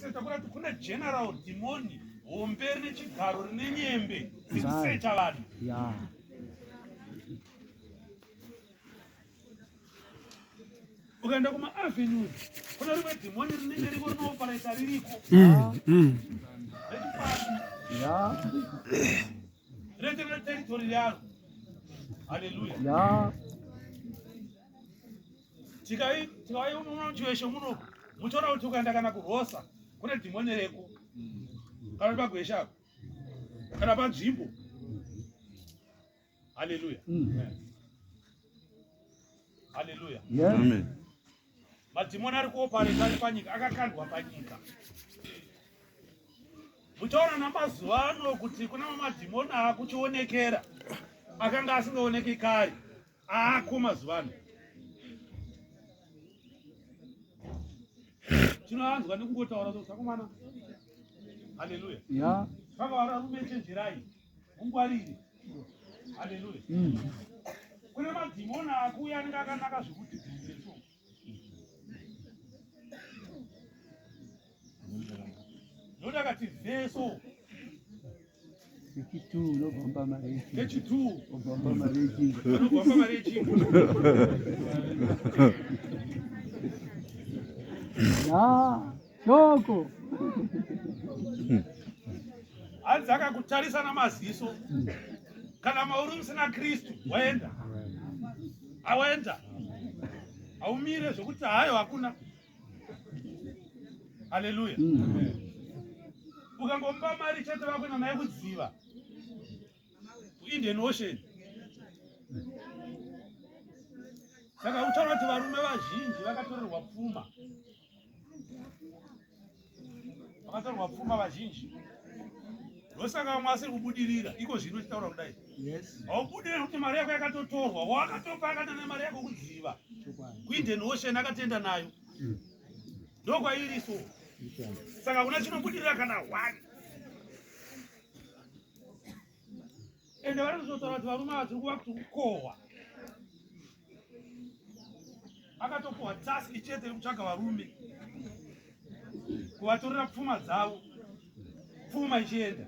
vese takurati kuna general demoni hombe rine chigaro rine nyembe dzikusecha vanhu. Ukaenda kuma-avenues kuna rimwe dhimoni rinenge riko rinooparaita ririko rechina teritori yaro. Haleluya. Tikavai munochivesho muno muchaona kuti ukaenda kana kurosa kune dhimoni reko kana pagweshako kana panzvimbo. Haleluya. Haleluya. Amen. Madhimoni ari kuopareta ari panyika akakandwa panyika. Muchaona namazuva ano kuti kuna madhimoni akuchionekera akanga asingaoneki kare aako mazuva ano. Tinoanzwa nekungotaura kuti takomana. Haleluya. Vakavara rume chenjerai mungwarire. Haleluya. Kune madhimoni akuuya anenge akanaka zvekuti noda kati vheso unogomba marechi shoko hanzi akakutarisa namaziso. Kana mauri musina Kristu waenda awenda aumire zvokuti hayo hakuna. Haleluya. Ukangomba mari chete vakwena naye kudziva Indian Ocean. Saka utaura kuti varume vazhinji vakatorerwa pfuma. Vakatorerwa pfuma vazhinji. Ndosaka vamwe asiri kubudirira. Iko zvino chitaura kudai. Haubudiriri kuti mari yako yakatotorwa. Wakatopa akatenda mari yako kudziva. Indian Ocean akatenda nayo. Ndokwairi so. Saka kuna chinobudirira kana wani. Ende vanozotaura kuti varume vatiri kuva kuti kukohwa. Akatopohwa taski chete yekutsvaga varume kuvatorera pfuma dzavo, pfuma ichienda.